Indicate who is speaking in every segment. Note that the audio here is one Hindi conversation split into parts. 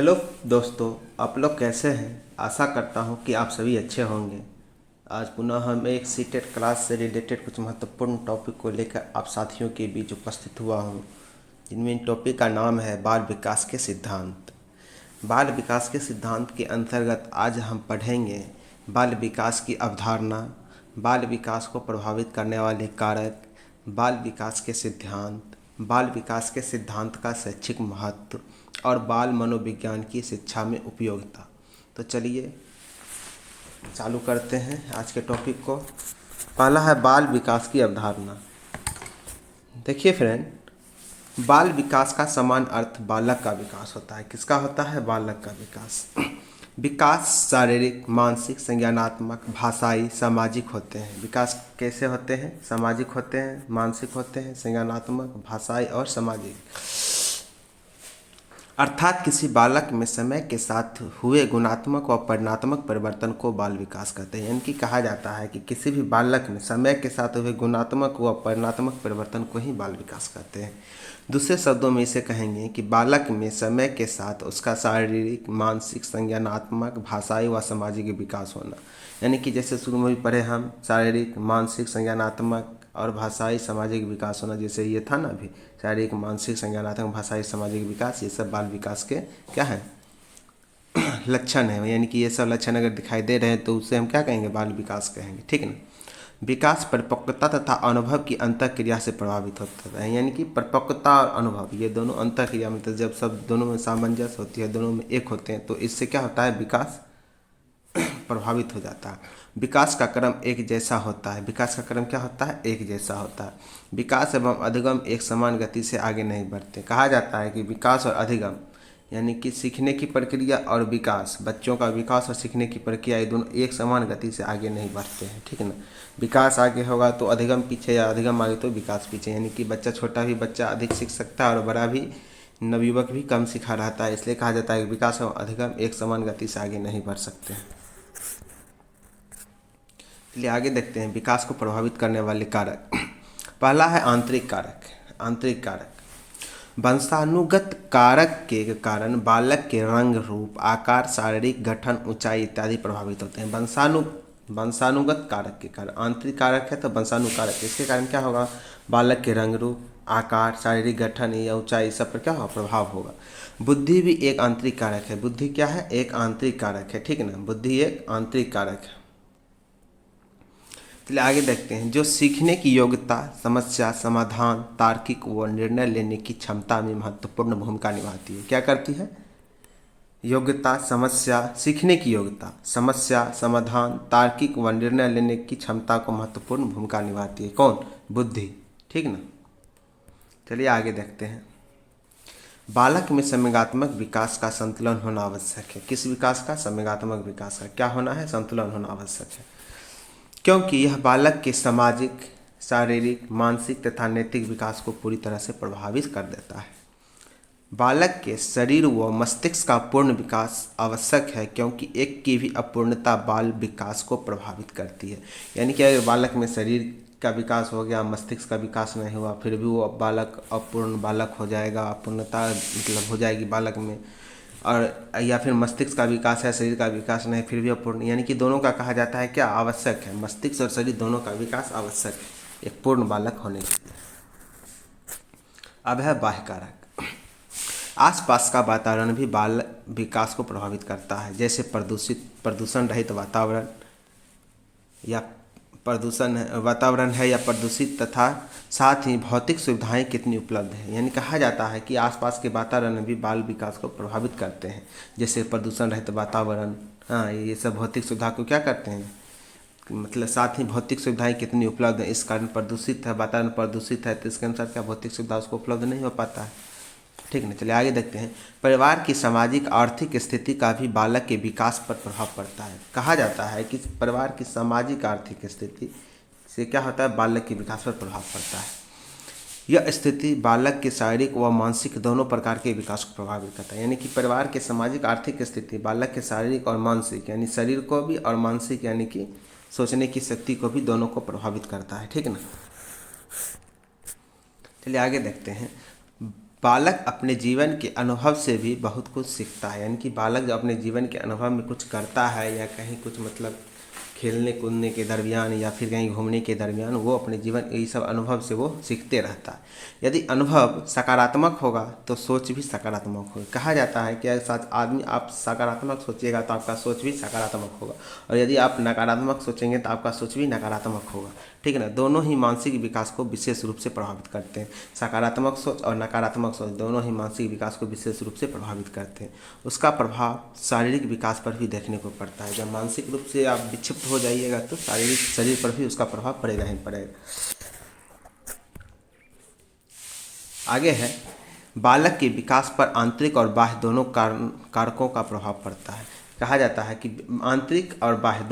Speaker 1: हेलो दोस्तों, आप लोग कैसे हैं। आशा करता हूं कि आप सभी अच्छे होंगे। आज पुनः हम एक सीटेट क्लास से रिलेटेड कुछ महत्वपूर्ण टॉपिक को लेकर आप साथियों के बीच उपस्थित हुआ हूं, जिनमें इन टॉपिक का नाम है बाल विकास के सिद्धांत। बाल विकास के सिद्धांत के अंतर्गत आज हम पढ़ेंगे बाल विकास की अवधारणा, बाल विकास को प्रभावित करने वाले कारक, बाल विकास के सिद्धांत, बाल विकास के सिद्धांत का शैक्षिक महत्व और बाल मनोविज्ञान की शिक्षा में उपयोगिता। तो चलिए चालू करते हैं आज के टॉपिक को। पहला है बाल विकास की अवधारणा। देखिए फ्रेंड, बाल विकास का समान अर्थ बालक का विकास होता है। किसका होता है? बालक का विकास। विकास शारीरिक, मानसिक, संज्ञानात्मक, भाषाई, सामाजिक होते हैं। विकास कैसे होते हैं? सामाजिक होते हैं, मानसिक होते हैं, संज्ञानात्मक, भाषाई और सामाजिक। अर्थात किसी बालक में समय के साथ हुए गुणात्मक व परिणात्मक परिवर्तन को बाल विकास कहते हैं। यानी कि कहा जाता है कि किसी भी बालक में समय के साथ हुए गुणात्मक व परिणात्मक परिवर्तन को ही बाल विकास कहते हैं। दूसरे शब्दों में इसे कहेंगे कि बालक में समय के साथ उसका शारीरिक, मानसिक, संज्ञानात्मक, भाषाई व सामाजिक विकास होना। यानी कि जैसे शुरू में भी पढ़े हम, शारीरिक, मानसिक, संज्ञानात्मक और भाषाई सामाजिक विकास होना। जैसे ये था ना अभी, शारीरिक, मानसिक, संज्ञानात्मक, भाषाई सामाजिक विकास, ये सब बाल विकास के क्या है? लक्षण है। यानी कि ये सब लक्षण अगर दिखाई दे रहे हैं तो उसे हम क्या कहेंगे? बाल विकास कहेंगे। ठीक है ना। विकास परिपक्वता तथा अनुभव की अंतःक्रिया से प्रभावित होता है। यानी कि परिपक्वता और अनुभव, ये दोनों अंतःक्रिया में, तो जब सब दोनों में सामंजस्य होती है, दोनों में एक होते हैं, तो इससे क्या होता है? विकास प्रभावित हो जाता है। विकास का क्रम एक जैसा होता है। विकास का क्रम क्या होता है? एक जैसा होता है। विकास एवं अधिगम एक समान गति से आगे नहीं बढ़ते। कहा जाता है कि विकास और अधिगम, यानी कि सीखने की प्रक्रिया और विकास, बच्चों का विकास और सीखने की प्रक्रिया, ये दोनों एक समान गति से आगे नहीं बढ़ते हैं। ठीक है ना। विकास आगे होगा तो अधिगम पीछे, या अधिगम आगे तो विकास पीछे। यानी कि बच्चा, छोटा भी बच्चा अधिक सीख सकता है और बड़ा भी, नवयुवक भी कम सीखा रहता है। इसलिए कहा जाता है कि विकास और अधिगम एक समान गति से आगे नहीं बढ़ सकते हैं। चलिए आगे देखते हैं विकास को प्रभावित करने वाले कारक। पहला है आंतरिक कारक। आंतरिक कारक वंशानुगत कारक के कारण बालक के रंग, रूप, आकार, शारीरिक गठन, ऊंचाई इत्यादि प्रभावित होते हैं। वंशानुगत कारक के कारण, आंतरिक कारक है तो वंशानुकारक, इसके कारण क्या होगा? बालक के रंग, रूप, आकार, शारीरिक गठन या ऊंचाई, सब पर क्या होगा? प्रभाव होगा। बुद्धि भी एक आंतरिक कारक है। बुद्धि क्या है? एक आंतरिक कारक है। ठीक है ना। बुद्धि एक आंतरिक कारक है। चलिए आगे देखते हैं। जो सीखने की योग्यता, समस्या समाधान, तार्किक व निर्णय लेने की क्षमता में महत्वपूर्ण भूमिका निभाती है। क्या करती है? योग्यता, समस्या, सीखने की योग्यता, समस्या समाधान, तार्किक व निर्णय लेने की क्षमता को महत्वपूर्ण भूमिका निभाती है। कौन? बुद्धि। ठीक ना। चलिए आगे देखते हैं। बालक में संवेगात्मक विकास का संतुलन होना आवश्यक है। किस विकास का? संवेगात्मक विकास का क्या होना है? संतुलन होना आवश्यक है, क्योंकि यह बालक के सामाजिक, शारीरिक, मानसिक तथा नैतिक विकास को पूरी तरह से प्रभावित कर देता है। बालक के शरीर व मस्तिष्क का पूर्ण विकास आवश्यक है, क्योंकि एक की भी अपूर्णता बाल विकास को प्रभावित करती है। यानी कि अगर बालक में शरीर का विकास हो गया, मस्तिष्क का विकास नहीं हुआ, फिर भी वो बालक अपूर्ण बालक हो जाएगा। अपूर्णता मतलब हो जाएगी बालक में, और या फिर मस्तिष्क का विकास है, शरीर का विकास नहीं, फिर भी अपूर्ण। यानी कि दोनों का कहा जाता है क्या? आवश्यक है। मस्तिष्क और शरीर दोनों का विकास आवश्यक है एक पूर्ण बालक होने के लिए। अब है बाह्य कारक। आसपास का वातावरण भी बाल विकास को प्रभावित करता है। जैसे प्रदूषण रहित वातावरण, या वातावरण है या प्रदूषित, तथा साथ ही भौतिक सुविधाएं कितनी उपलब्ध हैं। यानी कहा जाता है कि आसपास के वातावरण भी बाल विकास को प्रभावित करते हैं। जैसे प्रदूषण रहित वातावरण, हाँ, ये सब भौतिक सुविधा को क्या करते हैं? मतलब साथ ही भौतिक सुविधाएं कितनी उपलब्ध है, इस कारण प्रदूषित है, वातावरण प्रदूषित है, तो इसके अनुसार क्या भौतिक सुविधा उसको उपलब्ध नहीं हो पाता है। ठीक ना। चलिए आगे देखते हैं। परिवार की सामाजिक आर्थिक स्थिति का भी बालक के विकास पर प्रभाव पड़ता है। कहा जाता है कि परिवार की सामाजिक आर्थिक स्थिति से क्या होता है? बालक के विकास पर प्रभाव पड़ता है। यह स्थिति बालक के शारीरिक व मानसिक दोनों प्रकार के विकास को प्रभावित करता है। यानी कि परिवार के सामाजिक आर्थिक स्थिति बालक के शारीरिक और मानसिक, यानी शरीर को भी, और मानसिक यानी कि सोचने की शक्ति को भी, दोनों को प्रभावित करता है। ठीक ना। चलिए आगे देखते हैं। बालक अपने जीवन के अनुभव से भी बहुत कुछ सीखता है। यानी कि बालक जो अपने जीवन के अनुभव में कुछ करता है या कहीं कुछ मतलब खेलने कूदने के दरमियान या फिर कहीं घूमने के दरमियान वो अपने जीवन ये सब अनुभव से वो सीखते रहता है। यदि अनुभव सकारात्मक होगा तो सोच भी सकारात्मक होगी। कहा जाता है कि अगर आदमी आप सकारात्मक सोचिएगा तो आपका सोच भी सकारात्मक होगा, और यदि आप नकारात्मक सोचेंगे तो आपका सोच भी नकारात्मक होगा। ठीक है ना। दोनों ही मानसिक विकास को विशेष रूप से प्रभावित करते हैं। सकारात्मक सोच और नकारात्मक सोच दोनों ही मानसिक विकास को विशेष रूप से प्रभावित करते हैं। उसका प्रभाव शारीरिक विकास पर भी देखने को पड़ता है। जब मानसिक रूप से आप विक्षिप्त हो जाइएगा तो शारीरिक शरीर पर भी उसका प्रभाव पड़ेगा ही पड़ेगा। आगे है, बालक के विकास पर आंतरिक और बाह्य दोनों कारकों का प्रभाव पड़ता है। कहा जाता है कि आंतरिक और बाह्य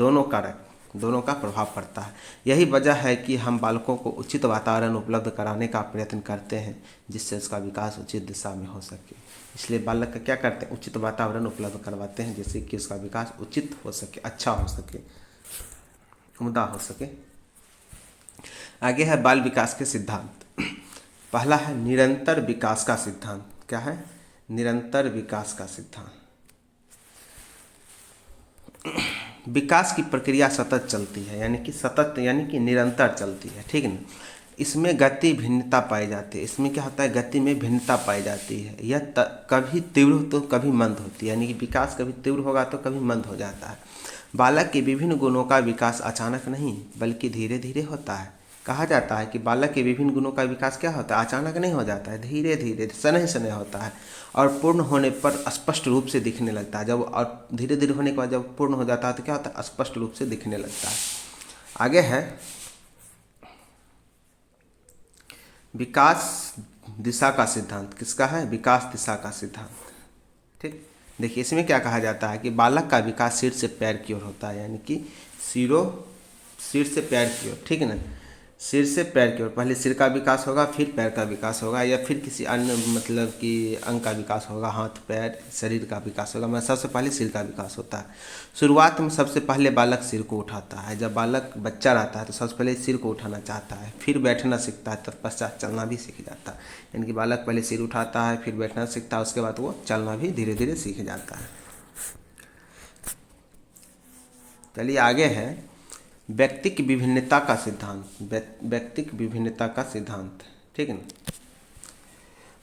Speaker 1: दोनों का प्रभाव पड़ता है। यही वजह है कि हम बालकों को उचित वातावरण उपलब्ध कराने का प्रयत्न करते हैं जिससे उसका विकास उचित दिशा में हो सके। इसलिए बालक का क्या करते हैं, उचित वातावरण उपलब्ध करवाते हैं जिससे कि उसका विकास उचित हो सके, अच्छा हो सके, उम्दा हो सके। आगे है बाल विकास के सिद्धांत। पहला है निरंतर विकास का सिद्धांत। क्या है? निरंतर विकास का सिद्धांत। विकास की प्रक्रिया सतत चलती है, यानी कि निरंतर चलती है। ठीक है ना। इसमें गति भिन्नता पाई जाती है। इसमें क्या होता है, गति में भिन्नता पाई जाती है। यह कभी तीव्र तो कभी मंद होती है, यानी कि विकास कभी तीव्र होगा तो कभी मंद हो जाता है। बालक के विभिन्न गुणों का विकास अचानक नहीं बल्कि धीरे धीरे होता है। कहा जाता है कि बालक के विभिन्न गुणों का विकास क्या होता है, अचानक नहीं हो जाता है, धीरे धीरे शनैः शनैः होता है और पूर्ण होने पर स्पष्ट रूप से दिखने लगता है। जब और धीरे धीरे होने के बाद जब पूर्ण हो जाता है तो क्या होता है, स्पष्ट रूप से दिखने लगता है। आगे है विकास दिशा का सिद्धांत। किसका है? विकास दिशा का सिद्धांत। ठीक, देखिए इसमें क्या कहा जाता है कि बालक का विकास सिर से पैर की ओर होता है, यानी कि सिर से पैर की ओर। ठीक है ना। सिर से पैर की ओर पहले सिर का विकास होगा, फिर पैर का विकास होगा, या फिर किसी अन्य मतलब कि अंग का विकास होगा, हाथ पैर शरीर का विकास होगा। मगर सबसे पहले सिर का विकास होता है। शुरुआत में सबसे पहले बालक सिर को उठाता है। जब बालक बच्चा रहता है तो सबसे पहले सिर को उठाना चाहता है, फिर बैठना सीखता है, तत्पश्चात चलना भी सीख जाता है। यानी कि बालक पहले सिर उठाता है, फिर बैठना सीखता है, उसके बाद वो चलना भी धीरे धीरे सीख जाता है। चलिए आगे है व्यक्तिक विभिन्नता का सिद्धांत। व्यक्तिक विभिन्नता का सिद्धांत। ठीक है ना।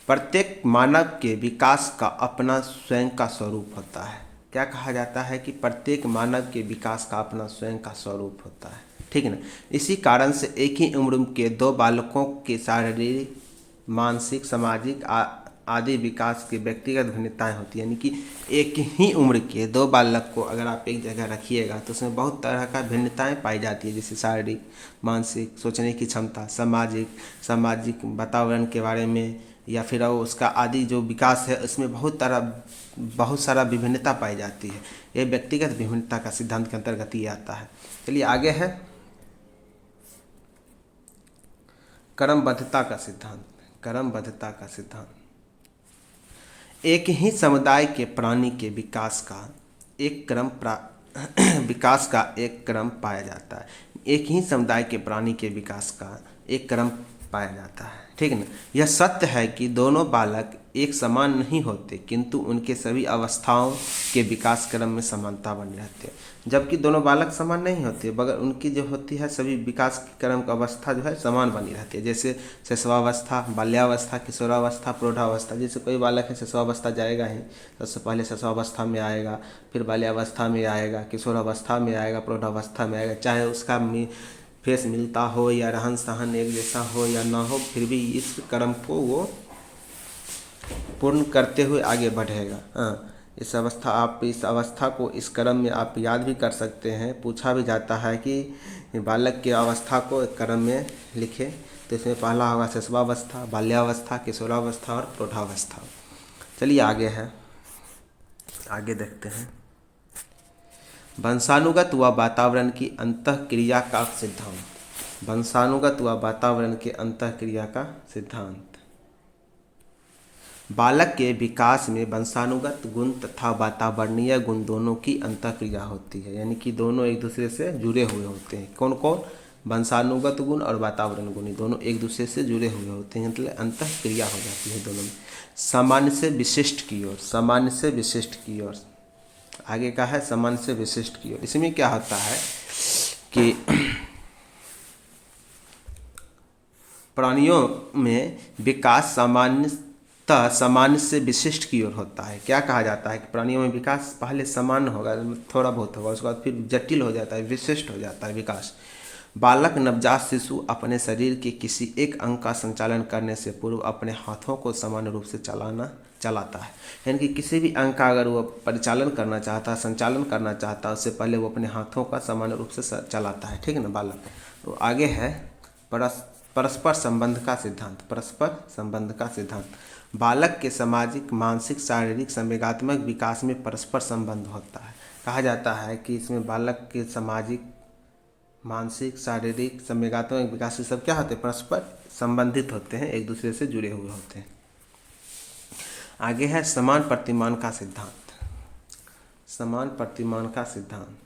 Speaker 1: प्रत्येक मानव के विकास का अपना स्वयं का स्वरूप होता है। क्या कहा जाता है कि प्रत्येक मानव के विकास का अपना स्वयं का स्वरूप होता है। ठीक है ना। इसी कारण से एक ही उम्र के दो बालकों के शारीरिक, मानसिक, सामाजिक आदि विकास की व्यक्तिगत भिन्नताएं होती है। यानी कि एक ही उम्र के दो बालक को अगर आप एक जगह रखिएगा तो उसमें बहुत तरह का भिन्नताएं पाई जाती है, जैसे शारीरिक, मानसिक, सोचने की क्षमता, सामाजिक वातावरण के बारे में, या फिर उसका आदि जो विकास है उसमें बहुत सारा विभिन्नता पाई जाती है। ये व्यक्तिगत विभिन्नता का सिद्धांत के अंतर्गत ही आता है। चलिए आगे है क्रमबद्धता का सिद्धांत। क्रमबद्धता का सिद्धांत। एक ही समुदाय के प्राणी के विकास का एक क्रम पाया जाता है। एक ही समुदाय के प्राणी के विकास का एक क्रम पाया जाता है। ठीक है ना। यह सत्य है कि दोनों बालक एक समान नहीं होते, किंतु उनके सभी अवस्थाओं के विकास क्रम में समानता बनी रहती है। जबकि दोनों बालक समान नहीं होते, मगर उनकी जो होती है सभी विकास क्रम की अवस्था जो है समान बनी रहती है। जैसे शिशुवावस्था, बाल्यावस्था, किशोरावस्था, प्रौढ़ावस्था। जैसे कोई बालक है शिशुवावस्था जाएगा ही, सबसे पहले शिशुवावस्था में आएगा, फिर बाल्यावस्था में आएगा, किशोरावस्था में आएगा, प्रौढ़ावस्था में आएगा। चाहे उसका फेस मिलता हो या रहन सहन एक जैसा हो या ना हो, फिर भी इस क्रम को वो पूर्ण करते हुए आगे बढ़ेगा। इस अवस्था को इस क्रम में आप याद भी कर सकते हैं। पूछा भी जाता है कि बालक की अवस्था को क्रम में लिखे, तो इसमें पहला होगा शिशुवावस्था, बाल्यावस्था, किशोरावस्था और प्रौढ़ावस्था। चलिए आगे है, आगे देखते हैं वंशानुगत व वातावरण की अंतःक्रिया का सिद्धांत। वंशानुगत व वातावरण के अंतःक्रिया का सिद्धांत। बालक के विकास में वंशानुगत गुण तथा वातावरणीय गुण दोनों की अंतःक्रिया होती है। यानी कि दोनों एक दूसरे से जुड़े हुए होते हैं। कौन कौन? वंशानुगत गुण और वातावरण गुण दोनों एक दूसरे से जुड़े हुए होते हैं, मतलब अंतः क्रिया हो जाती है दोनों में। सामान्य से विशिष्ट की ओर, सामान्य से विशिष्ट की ओर, आगे का है सामान्य से विशिष्ट की ओर। इसमें क्या होता है कि प्राणियों में विकास सामान्यतः सामान्य से विशिष्ट की ओर होता है। क्या कहा जाता है कि प्राणियों में विकास पहले सामान्य होगा, थोड़ा बहुत होगा, उसके बाद फिर जटिल हो जाता है, विशिष्ट हो जाता है विकास। बालक नवजात शिशु अपने शरीर के किसी एक अंग का संचालन करने से पूर्व अपने हाथों को समान रूप से चलाता है। यानी कि किसी भी अंग का अगर वो परिचालन करना चाहता है, संचालन करना चाहता है, उससे पहले वो अपने हाथों का समान रूप से चलाता है, ठीक है ना बालक। तो आगे है परस्पर संबंध का सिद्धांत, परस्पर संबंध का सिद्धांत। बालक के सामाजिक, मानसिक, शारीरिक, संवेगात्मक विकास में परस्पर संबंध होता है। कहा जाता है कि इसमें बालक के सामाजिक, मानसिक, शारीरिक, संवेगात्मक विकास सब क्या होते हैं, परस्पर संबंधित होते हैं, एक दूसरे से जुड़े हुए होते हैं। आगे है समान प्रतिमान का सिद्धांत, समान प्रतिमान का सिद्धांत।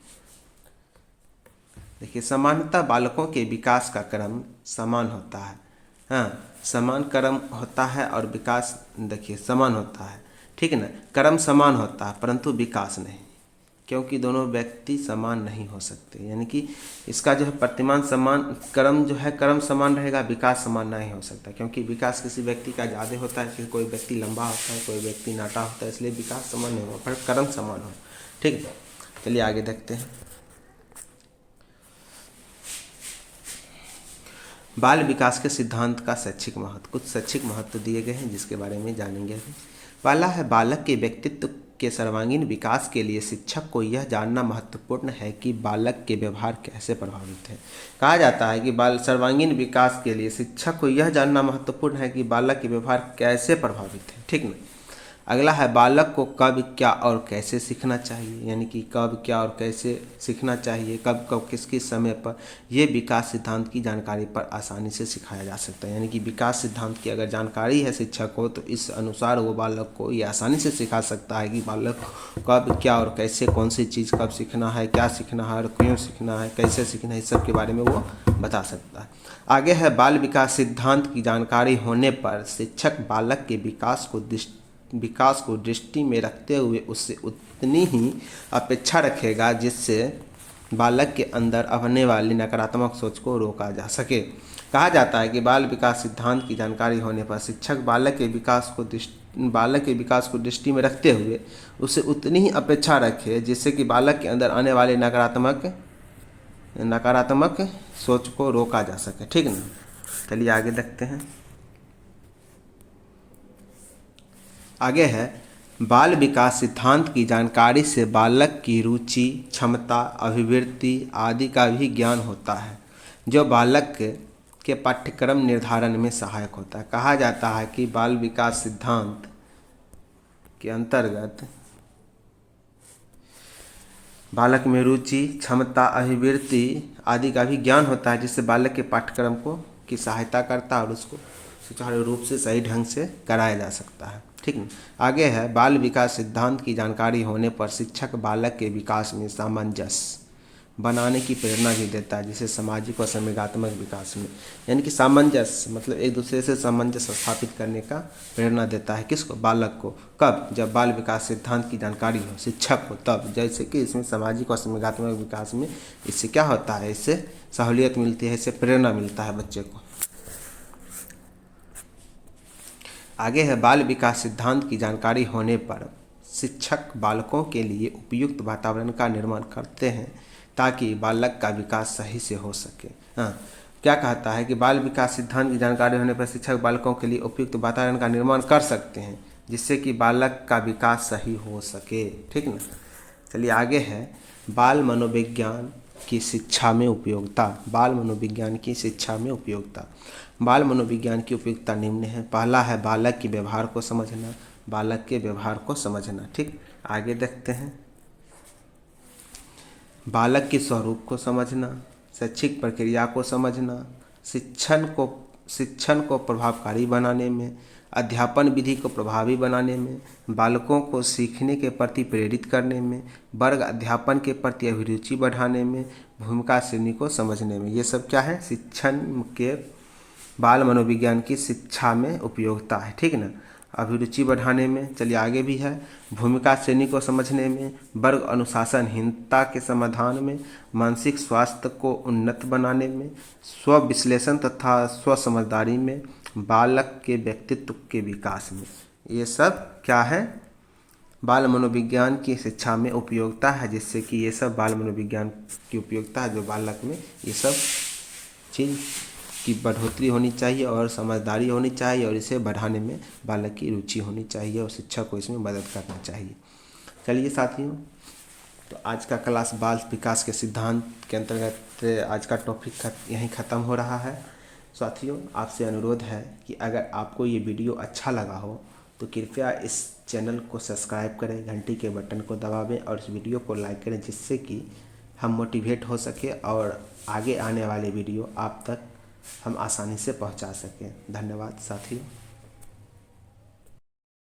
Speaker 1: देखिए सामान्यतः बालकों के विकास का क्रम समान होता है, हाँ समान क्रम होता है और विकास देखिए समान होता है, ठीक है ना। क्रम समान होता है परंतु विकास नहीं, क्योंकि दोनों व्यक्ति समान नहीं हो सकते। यानी कि इसका जो है प्रतिमान समान, क्रम जो है क्रम समान रहेगा, विकास समान नहीं हो सकता, क्योंकि विकास किसी व्यक्ति का ज़्यादा होता है, फिर कोई व्यक्ति लंबा होता है, कोई व्यक्ति नाटा होता है, इसलिए विकास समान नहीं होगा, पर क्रम समान हो, ठीक है। चलिए आगे देखते हैं। बाल विकास के सिद्धांत का शैक्षिक महत्व, कुछ शैक्षिक महत्व दिए गए हैं जिसके बारे में जानेंगे अभी। पहला है बालक के व्यक्तित्व के सर्वांगीण विकास के लिए शिक्षक को यह जानना महत्वपूर्ण है कि बालक के व्यवहार कैसे प्रभावित है। कहा जाता है कि बाल सर्वांगीण विकास के लिए शिक्षक को यह जानना महत्वपूर्ण है कि बालक के व्यवहार कैसे प्रभावित है, ठीक ना। अगला है बालक को कब क्या और कैसे सीखना चाहिए, यानी कि कब क्या और कैसे सीखना चाहिए, कब कब किस किस समय पर, ये विकास सिद्धांत की जानकारी पर आसानी से सिखाया जा सकता है। यानी कि विकास सिद्धांत की अगर जानकारी है शिक्षक को तो इस अनुसार वो बालक को ये आसानी से सिखा सकता है कि बालक कब क्या और कैसे, कौन सी चीज़ कब सीखना है, क्या सीखना है और क्यों सीखना है, कैसे सीखना है, इस सब के बारे में वो बता सकता है। आगे है बाल विकास सिद्धांत की जानकारी होने पर शिक्षक बालक के विकास को दृष्टि में रखते हुए उससे उतनी ही अपेक्षा रखेगा जिससे बालक के अंदर आने वाली नकारात्मक सोच को रोका जा सके। कहा जाता है कि बाल विकास सिद्धांत की जानकारी होने पर शिक्षक बालक के विकास को दृष्टि में रखते हुए उससे उतनी ही अपेक्षा रखे जिससे कि बालक के अंदर आने वाली नकारात्मक सोच को रोका जा सके, ठीक ना। चलिए आगे देखते हैं। आगे है बाल विकास सिद्धांत की जानकारी से बालक की रुचि, क्षमता, अभिवृत्ति आदि का भी ज्ञान होता है, जो बालक के पाठ्यक्रम निर्धारण में सहायक होता है। कहा जाता है कि बाल विकास सिद्धांत के अंतर्गत बालक में रुचि, क्षमता, अभिवृत्ति आदि का भी ज्ञान होता है, जिससे बालक के पाठ्यक्रम की सहायता करता है और उसको सुचारू रूप से सही ढंग से कराया जा सकता है, ठीक है। आगे है बाल विकास सिद्धांत की जानकारी होने पर शिक्षक बालक के विकास में सामंजस्य बनाने की प्रेरणा भी देता है, जिसे सामाजिक और संवेगात्मक विकास में, यानी कि सामंजस्य मतलब एक दूसरे से सामंजस्य स्थापित करने का प्रेरणा देता है। किसको, बालक को। कब, जब बाल विकास सिद्धांत की जानकारी हो शिक्षक को, तब जैसे कि इसमें सामाजिक और संवेगात्मक विकास में इससे क्या होता है, इससे सहूलियत मिलती है, इससे प्रेरणा मिलता है बच्चे को। आगे है बाल विकास सिद्धांत की जानकारी होने पर शिक्षक बालकों के लिए उपयुक्त वातावरण का निर्माण करते हैं ताकि बालक का विकास सही से हो सके। हाँ, क्या कहता है कि बाल विकास सिद्धांत की जानकारी होने पर शिक्षक बालकों के लिए उपयुक्त वातावरण का निर्माण कर सकते हैं जिससे कि बालक का विकास सही हो सके, ठीक ना। चलिए आगे है बाल मनोविज्ञान की शिक्षा में उपयोगिता, बाल मनोविज्ञान की शिक्षा में उपयोगिता। बाल मनोविज्ञान की उपयोगिता निम्न है। पहला है बालक के व्यवहार को समझना, बालक के व्यवहार को समझना, ठीक। आगे देखते हैं बालक के स्वरूप को समझना, शैक्षिक प्रक्रिया को समझना, शिक्षण को प्रभावकारी बनाने में, अध्यापन विधि को प्रभावी बनाने में, बालकों को सीखने के प्रति प्रेरित करने में, वर्ग अध्यापन के प्रति अभिरुचि बढ़ाने में, भूमिका श्रेणी को समझने में। ये सब क्या है? शिक्षण के बाल मनोविज्ञान की शिक्षा में उपयोगिता है। ठीक ना। अभिरुचि बढ़ाने में, चलिए आगे भी है, भूमिका श्रेणी को समझने में, वर्ग अनुशासनहीनता के समाधान में, मानसिक स्वास्थ्य को उन्नत बनाने में, स्व विश्लेषण तथा स्व समझदारी में, बालक के व्यक्तित्व के विकास में। ये सब क्या है? बाल मनोविज्ञान की शिक्षा में उपयोगिता है, जिससे कि ये सब बाल मनोविज्ञान की उपयोगिता है जो बालक में ये सब चीज़ की बढ़ोतरी होनी चाहिए और समझदारी होनी चाहिए और इसे बढ़ाने में बालक की रुचि होनी चाहिए और शिक्षक को इसमें मदद करना चाहिए। चलिए साथियों, तो आज का क्लास बाल विकास के सिद्धांत के अंतर्गत आज का टॉपिक यहीं ख़त्म हो रहा है। साथियों, आपसे अनुरोध है कि अगर आपको ये वीडियो अच्छा लगा हो तो कृपया इस चैनल को सब्सक्राइब करें, घंटी के बटन को दबावें और इस वीडियो को लाइक करें, जिससे कि हम मोटिवेट हो सके और आगे आने वाले वीडियो आप तक हम आसानी से पहुंचा सकें। धन्यवाद साथियों।